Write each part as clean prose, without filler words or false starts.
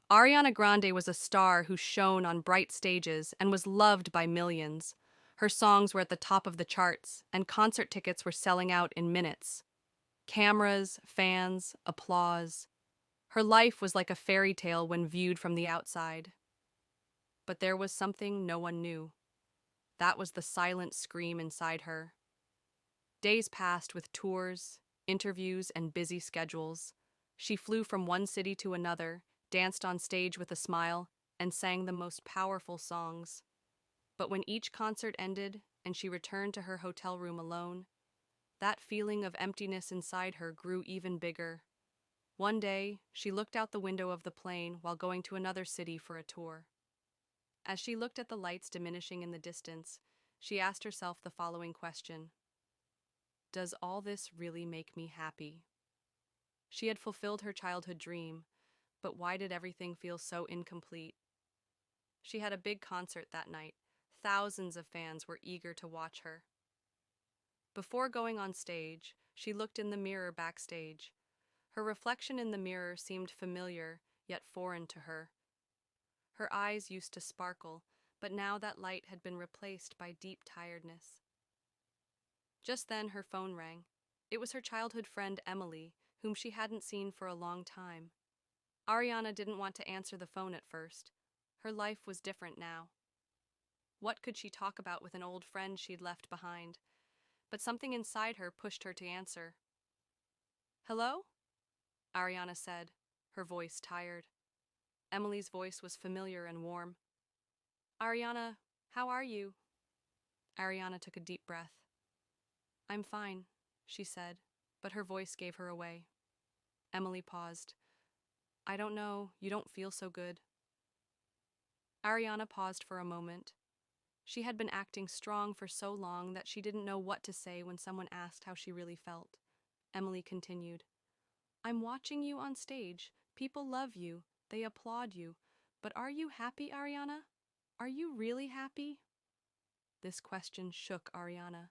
Ariana Grande was a star who shone on bright stages and was loved by millions. Her songs were at the top of the charts, and concert tickets were selling out in minutes. Cameras, fans, applause. Her life was like a fairy tale when viewed from the outside. But there was something no one knew. That was the silent scream inside her. Days passed with tours, interviews, and busy schedules. She flew from one city to another, danced on stage with a smile, and sang the most powerful songs. But when each concert ended and she returned to her hotel room alone, that feeling of emptiness inside her grew even bigger. One day, she looked out the window of the plane while going to another city for a tour. As she looked at the lights diminishing in the distance, she asked herself the following question: does all this really make me happy? She had fulfilled her childhood dream, but why did everything feel so incomplete? She had a big concert that night. Thousands of fans were eager to watch her. Before going on stage, she looked in the mirror backstage. Her reflection in the mirror seemed familiar, yet foreign to her. Her eyes used to sparkle, but now that light had been replaced by deep tiredness. Just then her phone rang. It was her childhood friend Emily, whom she hadn't seen for a long time. Ariana didn't want to answer the phone at first. Her life was different now. What could she talk about with an old friend she'd left behind? But something inside her pushed her to answer. "Hello?" Ariana said, her voice tired. Emily's voice was familiar and warm. "Ariana, how are you?" Ariana took a deep breath. "I'm fine," she said, but her voice gave her away. Emily paused. "I don't know, you don't feel so good." Ariana paused for a moment. She had been acting strong for so long that she didn't know what to say when someone asked how she really felt. Emily continued, "I'm watching you on stage. People love you. They applaud you. But are you happy, Ariana? Are you really happy?" This question shook Ariana.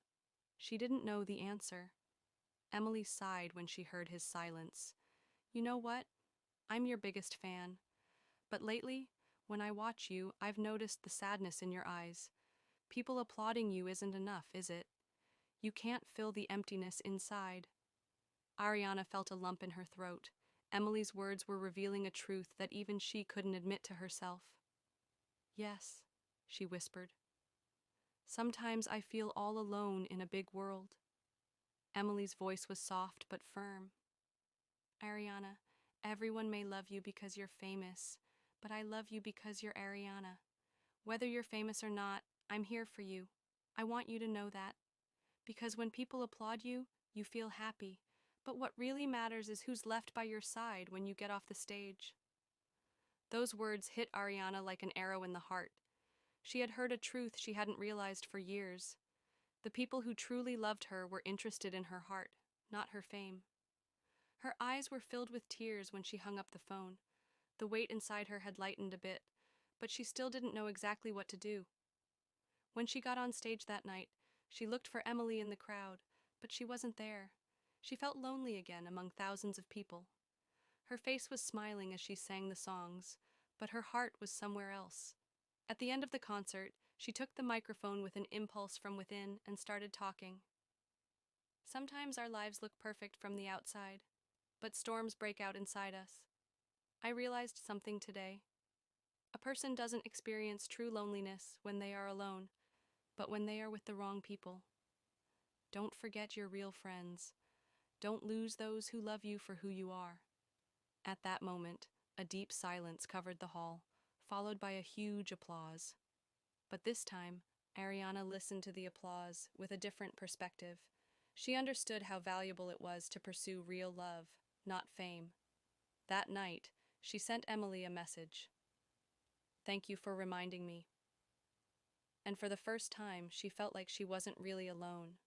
She didn't know the answer. Emily sighed when she heard his silence. "You know what? I'm your biggest fan. But lately, when I watch you, I've noticed the sadness in your eyes. People applauding you isn't enough, is it? You can't fill the emptiness inside." Ariana felt a lump in her throat. Emily's words were revealing a truth that even she couldn't admit to herself. "Yes," she whispered. "Sometimes I feel all alone in a big world." Emily's voice was soft but firm. "Ariana, everyone may love you because you're famous, but I love you because you're Ariana. Whether you're famous or not, I'm here for you. I want you to know that. Because when people applaud you, you feel happy. But what really matters is who's left by your side when you get off the stage." Those words hit Ariana like an arrow in the heart. She had heard a truth she hadn't realized for years. The people who truly loved her were interested in her heart, not her fame. Her eyes were filled with tears when she hung up the phone. The weight inside her had lightened a bit, but she still didn't know exactly what to do. When she got on stage that night, she looked for Emily in the crowd, but she wasn't there. She felt lonely again among thousands of people. Her face was smiling as she sang the songs, but her heart was somewhere else. At the end of the concert, she took the microphone with an impulse from within and started talking. "Sometimes our lives look perfect from the outside, but storms break out inside us. I realized something today. A person doesn't experience true loneliness when they are alone, but when they are with the wrong people. Don't forget your real friends. Don't lose those who love you for who you are." At that moment, a deep silence covered the hall, followed by a huge applause. But this time, Ariana listened to the applause with a different perspective. She understood how valuable it was to pursue real love, not fame. That night, she sent Emily a message. "Thank you for reminding me." And for the first time, she felt like she wasn't really alone.